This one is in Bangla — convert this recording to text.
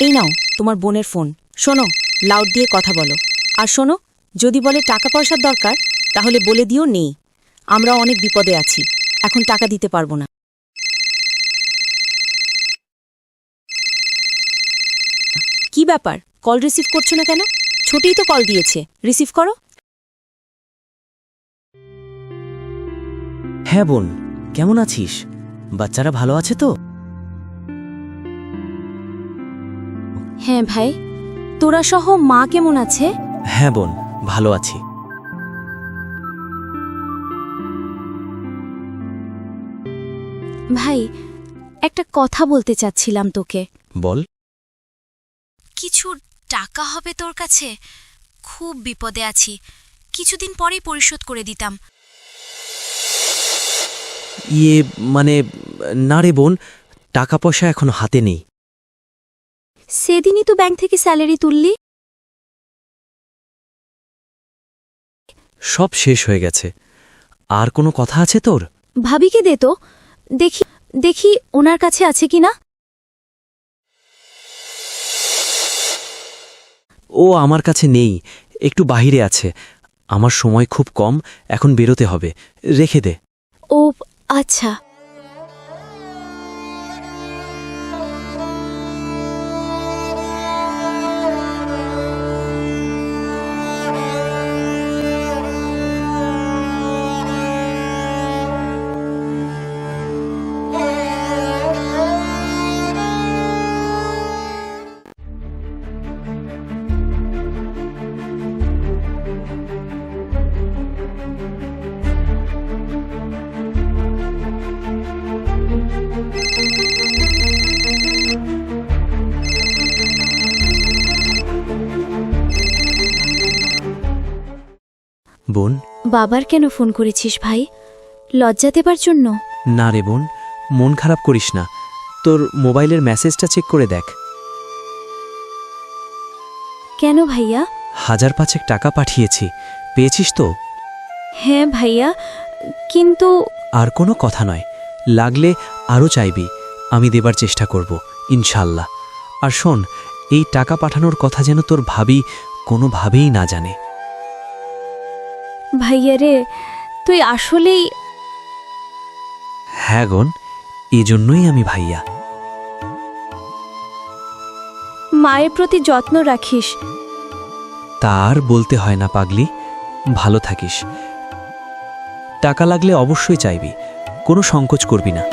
এই নাও তোমার বোনের ফোন। শোনো, লাউড দিয়ে কথা বলো। আর শোনো, যদি বলে টাকা পয়সার দরকার তাহলে বলে দিও নেই। আমরা অনেক বিপদে আছি, এখন টাকা দিতে পারবো না। কি ব্যাপার, কল রিসিভ করছো না কেন? ছোটই তো কল দিয়েছে, রিসিভ করো। হ্যাঁ বোন, কেমন আছিস? বাচ্চারা ভালো আছে তো? হ্যাঁ ভাই, তোরা সহ মা কেমন আছে? হ্যাঁ বোন, ভালো আছি। ভাই, একটা কথা বলতে চাচ্ছিলাম তোকে। বল। কিছু টাকা হবে তোর কাছে? খুব বিপদে আছি, কিছুদিন পরেই পরিশোধ করে দিতাম। মানে না রে বোন, টাকা পয়সা এখনো হাতে নেই। সেদিনই তো ব্যাংক থেকে স্যালারি তুললি। সব শেষ হয়ে গেছে। আর কোনো কথা আছে তোর? ভাবিকে দে তো, দেখি দেখি ওনার কাছে আছে কিনা। ও আমার কাছে নেই, একটু বাহিরে আছে। আমার সময় খুব কম, এখন বেরোতে হবে। রেখে দে। ও আচ্ছা। বোন। বাবার কেন ফোন করেছিস ভাই? লজ্জা দেবার জন্য? না রে বোন, মন খারাপ করিস না। তোর মোবাইলের মেসেজটা চেক করে দেখ। কেন ভাইয়া? 1000 টাকা পাঠিয়েছি, পেয়েছিস তো? হ্যাঁ ভাইয়া, কিন্তু আর কোনো কথা নয়, লাগলে আরও চাইবি, আমি দেবার চেষ্টা করব ইনশাল্লাহ। আর শোন, এই টাকা পাঠানোর কথা যেন তোর ভাবি কোনোভাবেই না জানে। ভাইয়া রে, তুই আসলেই। হ্যাঁ গন, এজন্যই আমি ভাইয়া। মায়ের প্রতি যত্ন রাখিস। তার বলতে হয় না পাগলি, ভালো থাকিস। টাকা লাগলে অবশ্যই চাইবি, কোনো সংকোচ করবি না।